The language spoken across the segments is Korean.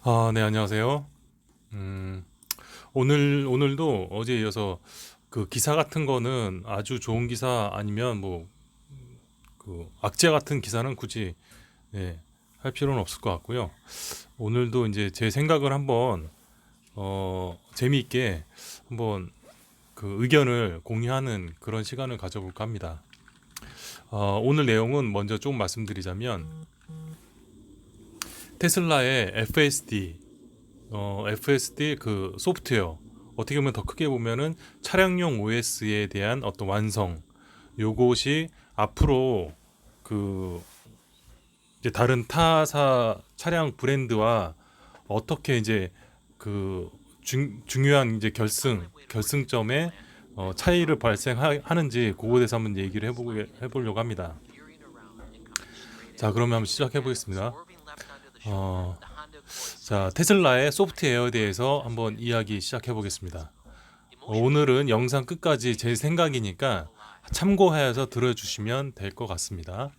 네, 안녕하세요. 음, 오늘도 어제에 이어서 그 기사 같은 거는 아주 좋은 기사 아니면 뭐 그 악재 같은 기사는 굳이 예, 할 필요는 없을 것 같고요. 오늘도 이제 제 생각을 한번 재미있게 한번 그 의견을 공유하는 그런 시간을 가져볼까 합니다. 오늘 내용은 먼저 좀 말씀드리자면 테슬라의 FSD 그 소프트웨어 어떻게 보면 더 크게 보면은 차량용 OS에 대한 어떤 완성 요것이 앞으로 그 이제 다른 타사 차량 브랜드와 어떻게 이제 그 중요한 이제 결승점에 차이를 발생하는지 그거에 대해서 한번 얘기를 해보려고 합니다. 자, 그러면 한번 시작해 보겠습니다. 어, 자, 테슬라의 소프트웨어에 대해서 한번 이야기 시작해 보겠습니다. 오늘은 영상 끝까지 제 생각이니까 참고하여서 들어주시면 될 것 같습니다.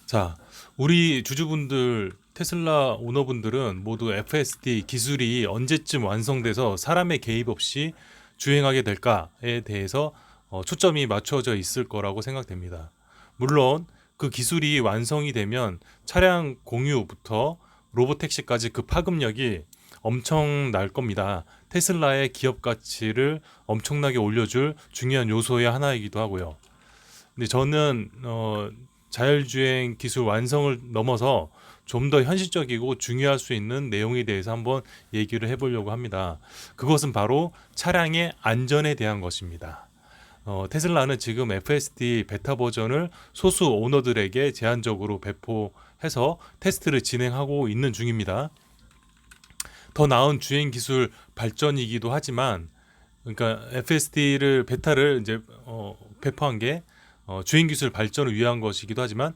자, 우리 주주분들, 테슬라 오너분들은 모두 FSD 기술이 언제쯤 완성돼서 사람의 개입 없이 주행하게 될까에 대해서 초점이 맞춰져 있을 거라고 생각됩니다. 물론 그 기술이 완성이 되면 차량 공유부터 로보택시까지 그 파급력이 엄청 날 겁니다. 테슬라의 기업 가치를 엄청나게 올려줄 중요한 요소의 하나이기도 하고요. 근데 저는 자율주행 기술 완성을 넘어서 좀 더 현실적이고 중요할 수 있는 내용에 대해서 한번 얘기를 해보려고 합니다. 그것은 바로 차량의 안전에 대한 것입니다. 테슬라는 지금 FSD 베타 버전을 소수 오너들에게 제한적으로 배포해서 테스트를 진행하고 있는 중입니다. 더 나은 주행 기술 발전이기도 하지만, 그러니까 FSD를 베타를 이제 배포한 게 주행 기술 발전을 위한 것이기도 하지만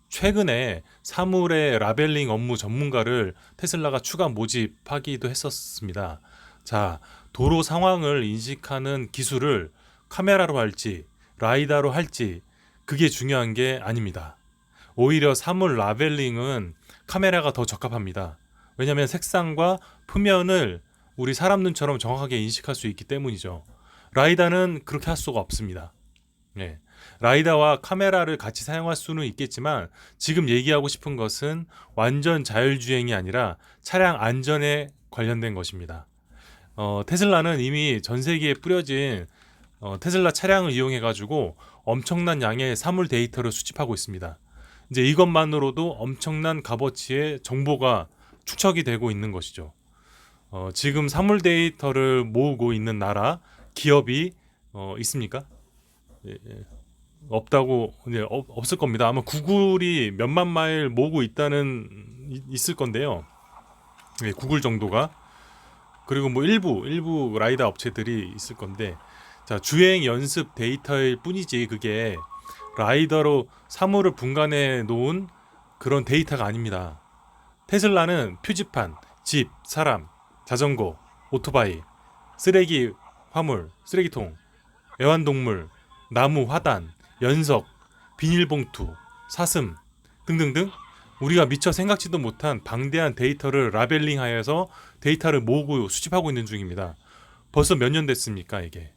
최근에 사물의 라벨링 업무 전문가를 테슬라가 추가 모집하기도 했었습니다. 자, 도로 상황을 인식하는 기술을 카메라로 할지 라이다로 할지 그게 중요한 게 아닙니다. 오히려 사물 라벨링은 카메라가 더 적합합니다. 왜냐하면 색상과 표면을 우리 사람 눈처럼 정확하게 인식할 수 있기 때문이죠. 라이다는 그렇게 할 수가 없습니다. 네. 라이다와 카메라를 같이 사용할 수는 있겠지만 지금 얘기하고 싶은 것은 완전 자율주행이 아니라 차량 안전에 관련된 것입니다. 테슬라는 이미 전 세계에 뿌려진 테슬라 차량을 이용해 가지고 엄청난 양의 사물 데이터를 수집하고 있습니다. 이제 이것만으로도 엄청난 값어치의 정보가 축적이 되고 있는 것이죠. 지금 사물 데이터를 모으고 있는 나라, 기업이 있습니까? 예, 예. 없다고 이제 없을 겁니다. 아마 구글이 몇만 마일 모으고 있을 건데요. 예, 구글 정도가 그리고 뭐 일부 라이더 업체들이 있을 건데 자 주행 연습 데이터일 뿐이지 그게 라이더로 사물을 분간해 놓은 그런 데이터가 아닙니다. 테슬라는 표지판, 집, 사람, 자전거, 오토바이, 쓰레기, 화물, 쓰레기통, 애완동물, 나무, 화단, 연석, 비닐봉투, 사슴 등등등 우리가 미처 생각지도 못한 방대한 데이터를 라벨링하여서 데이터를 모으고 수집하고 있는 중입니다. 벌써 몇 년 됐습니까, 이게?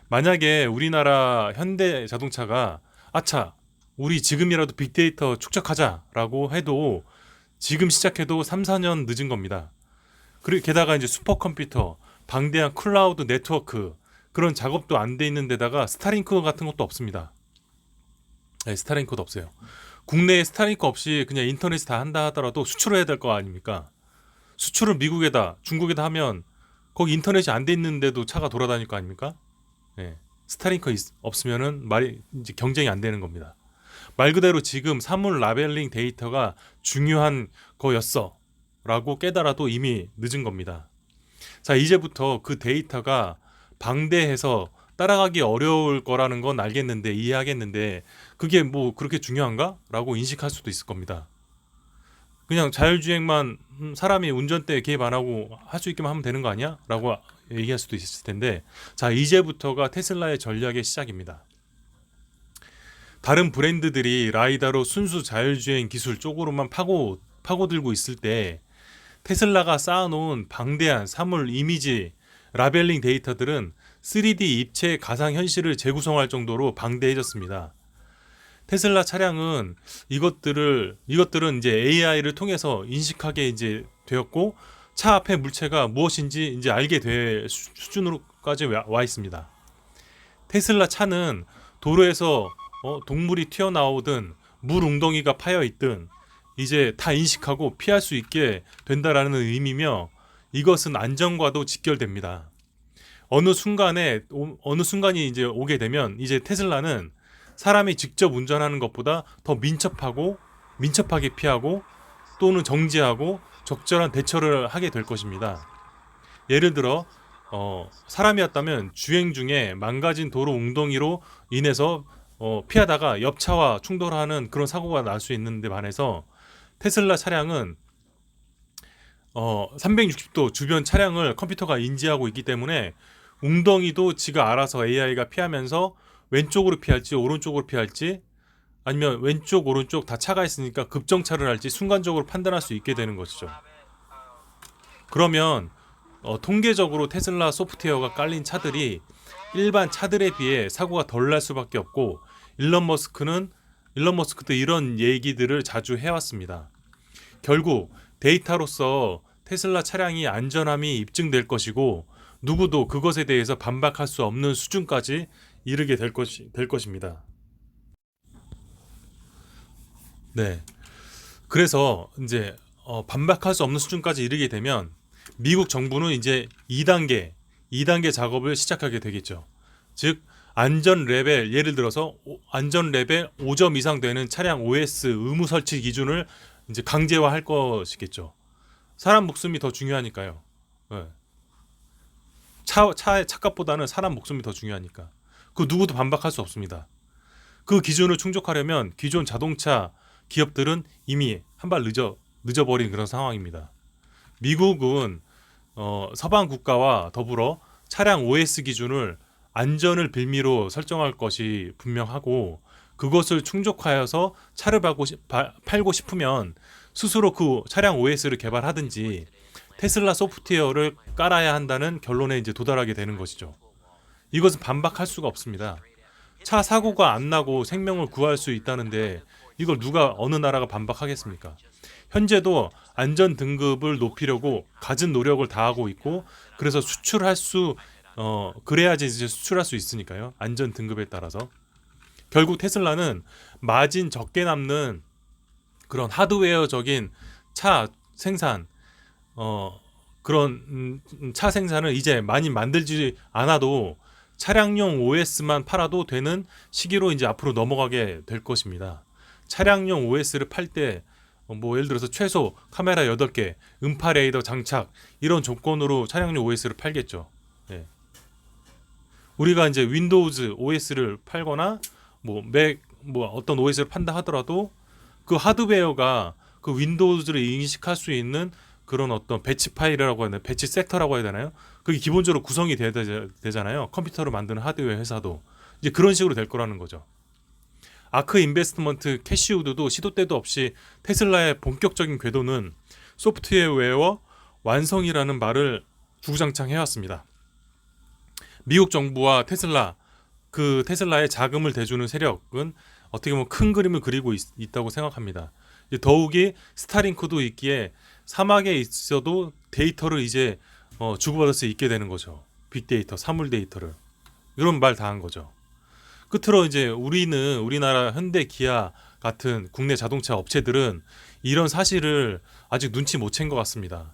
만약에 우리나라 현대 자동차가 아차, 우리 지금이라도 빅데이터 축적하자라고 해도 지금 시작해도 3, 4년 늦은 겁니다. 그리고 게다가 이제 슈퍼컴퓨터, 방대한 클라우드 네트워크 그런 작업도 안 돼 있는 데다가 스타링크 같은 것도 없습니다. 네, 스타링크도 없어요. 국내에 스타링크 없이 그냥 인터넷 다 한다 하더라도 수출해야 될 거 아닙니까? 수출을 미국에다 중국에다 하면 거기 인터넷이 안 돼 있는데도 차가 돌아다닐 거 아닙니까? 네. 스타링크 없으면은 말이 이제 경쟁이 안 되는 겁니다. 말 그대로 지금 사물 라벨링 데이터가 중요한 거였어 라고 깨달아도 이미 늦은 겁니다. 자, 이제부터 그 데이터가 방대해서 따라가기 어려울 거라는 건 알겠는데, 이해하겠는데, 그게 뭐 그렇게 중요한가? 라고 인식할 수도 있을 겁니다. 그냥 자율주행만 사람이 운전대에 개입 안 하고 할 수 있게만 하면 되는 거 아니야? 라고 얘기할 수도 있을 텐데, 자, 이제부터가 테슬라의 전략의 시작입니다. 다른 브랜드들이 라이다로 순수 자율주행 기술 쪽으로만 파고들고 있을 때 테슬라가 쌓아놓은 방대한 사물 이미지 라벨링 데이터들은 3D 입체 가상 현실을 재구성할 정도로 방대해졌습니다. 테슬라 차량은 이것들은 이제 AI를 통해서 인식하게 이제 되었고, 차 앞의 물체가 무엇인지 이제 알게 될 수준으로까지 와 있습니다. 테슬라 차는 도로에서 동물이 튀어나오든 물 웅덩이가 파여 있든 이제 다 인식하고 피할 수 있게 된다라는 의미며, 이것은 안전과도 직결됩니다. 어느 순간이 이제 오게 되면 이제 테슬라는 사람이 직접 운전하는 것보다 더 민첩하게 피하고 또는 정지하고 적절한 대처를 하게 될 것입니다. 예를 들어 사람이었다면 주행 중에 망가진 도로 웅덩이로 인해서 피하다가 옆차와 충돌하는 그런 사고가 날 수 있는데 반해서 테슬라 차량은 360도 주변 차량을 컴퓨터가 인지하고 있기 때문에 웅덩이도 지가 알아서 AI가 피하면서 왼쪽으로 피할지 오른쪽으로 피할지, 아니면 왼쪽 오른쪽 다 차가 있으니까 급정차를 할지 순간적으로 판단할 수 있게 되는 것이죠. 그러면 통계적으로 테슬라 소프트웨어가 깔린 차들이 일반 차들에 비해 사고가 덜 날 수밖에 없고, 일론 머스크도 이런 얘기들을 자주 해왔습니다. 결국 데이터로서 테슬라 차량이 안전함이 입증될 것이고, 누구도 그것에 대해서 반박할 수 없는 수준까지 이르게 될 것입니다. 네. 그래서 이제 반박할 수 없는 수준까지 이르게 되면 미국 정부는 이제 2단계 작업을 시작하게 되겠죠. 즉 안전 레벨, 예를 들어서 안전 레벨 5점 이상 되는 차량 OS 의무 설치 기준을 이제 강제화할 것이겠죠. 사람 목숨이 더 중요하니까요. 네. 차의 차값보다는 사람 목숨이 더 중요하니까. 그 누구도 반박할 수 없습니다. 그 기준을 충족하려면 기존 자동차 기업들은 이미 한 발 늦어버린 그런 상황입니다. 미국은 서방 국가와 더불어 차량 OS 기준을 안전을 빌미로 설정할 것이 분명하고, 그것을 충족하여서 차를 팔고 싶으면 스스로 그 차량 OS를 개발하든지 테슬라 소프트웨어를 깔아야 한다는 결론에 이제 도달하게 되는 것이죠. 이것은 반박할 수가 없습니다. 차 사고가 안 나고 생명을 구할 수 있다는데 이걸 어느 나라가 반박하겠습니까? 현재도 안전 등급을 높이려고 갖은 노력을 다하고 있고, 그래서 그래야지 이제 수출할 수 있으니까요. 안전 등급에 따라서. 결국 테슬라는 마진 적게 남는 그런 하드웨어적인 차 생산, 그런 차 생산을 이제 많이 만들지 않아도 차량용 OS만 팔아도 되는 시기로 이제 앞으로 넘어가게 될 것입니다. 차량용 OS를 팔 때 예를 들어서 최소 카메라 8개, 음파 레이더 장착 이런 조건으로 차량용 OS를 팔겠죠. 네. 우리가 이제 윈도우즈 OS를 팔거나 맥 어떤 OS를 판다 하더라도 그 하드웨어가 그 윈도우즈를 인식할 수 있는 그런 어떤 배치 파일이라고 해야 되나, 배치 섹터라고 해야 되나요? 그게 기본적으로 구성이 되잖아요. 컴퓨터를 만드는 하드웨어 회사도 이제 그런 식으로 될 거라는 거죠. 아크 인베스트먼트 캐시우드도 시도 때도 없이 테슬라의 본격적인 궤도는 소프트웨어 완성이라는 말을 주구장창 해왔습니다. 미국 정부와 테슬라의 자금을 대주는 세력은 어떻게 보면 큰 그림을 그리고 있다고 생각합니다. 더욱이 스타링크도 있기에 사막에 있어도 데이터를 이제 주고받을 수 있게 되는 거죠. 빅데이터, 사물 데이터를. 이런 말 다 한 거죠. 끝으로 이제 우리나라 현대, 기아 같은 국내 자동차 업체들은 이런 사실을 아직 눈치 못 챈 것 같습니다.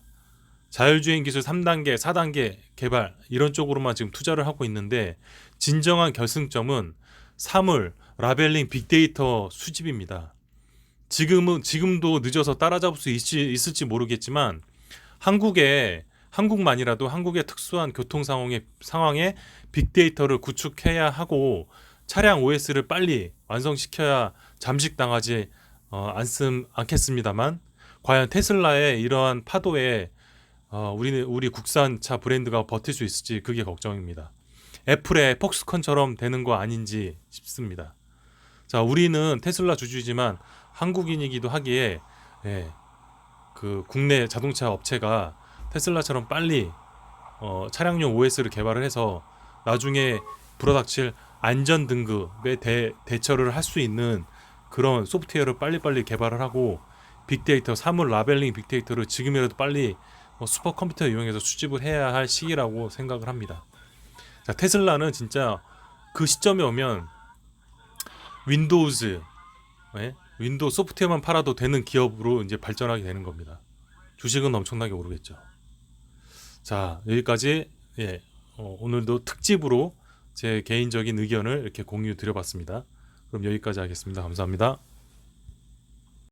자율주행 기술 3단계, 4단계 개발 이런 쪽으로만 지금 투자를 하고 있는데, 진정한 결승점은 사물, 라벨링, 빅데이터 수집입니다. 지금도 늦어서 따라잡을 수 있을지 모르겠지만 한국만이라도 한국의 특수한 교통 상황에 빅데이터를 구축해야 하고, 차량 OS를 빨리 완성시켜야 잠식당하지 않겠습니다만, 과연 테슬라의 이러한 파도에 우리 국산차 브랜드가 버틸 수 있을지 그게 걱정입니다. 애플의 폭스콘처럼 되는 거 아닌지 싶습니다. 자, 우리는 테슬라 주주이지만 한국인이기도 하기에 그 국내 자동차 업체가 테슬라처럼 빨리 차량용 OS를 개발을 해서 나중에 불어닥칠 안전 등급에 대처를 할 수 있는 그런 소프트웨어를 빨리빨리 개발을 하고 빅데이터, 사물 라벨링 빅데이터를 지금이라도 빨리 슈퍼컴퓨터 이용해서 수집을 해야 할 시기라고 생각을 합니다. 자, 테슬라는 진짜 그 시점에 오면 윈도우즈, 윈도우 소프트웨어만 팔아도 되는 기업으로 이제 발전하게 되는 겁니다. 주식은 엄청나게 오르겠죠. 자, 여기까지 오늘도 특집으로 제 개인적인 의견을 이렇게 공유 드려봤습니다. 그럼 여기까지 하겠습니다. 감사합니다.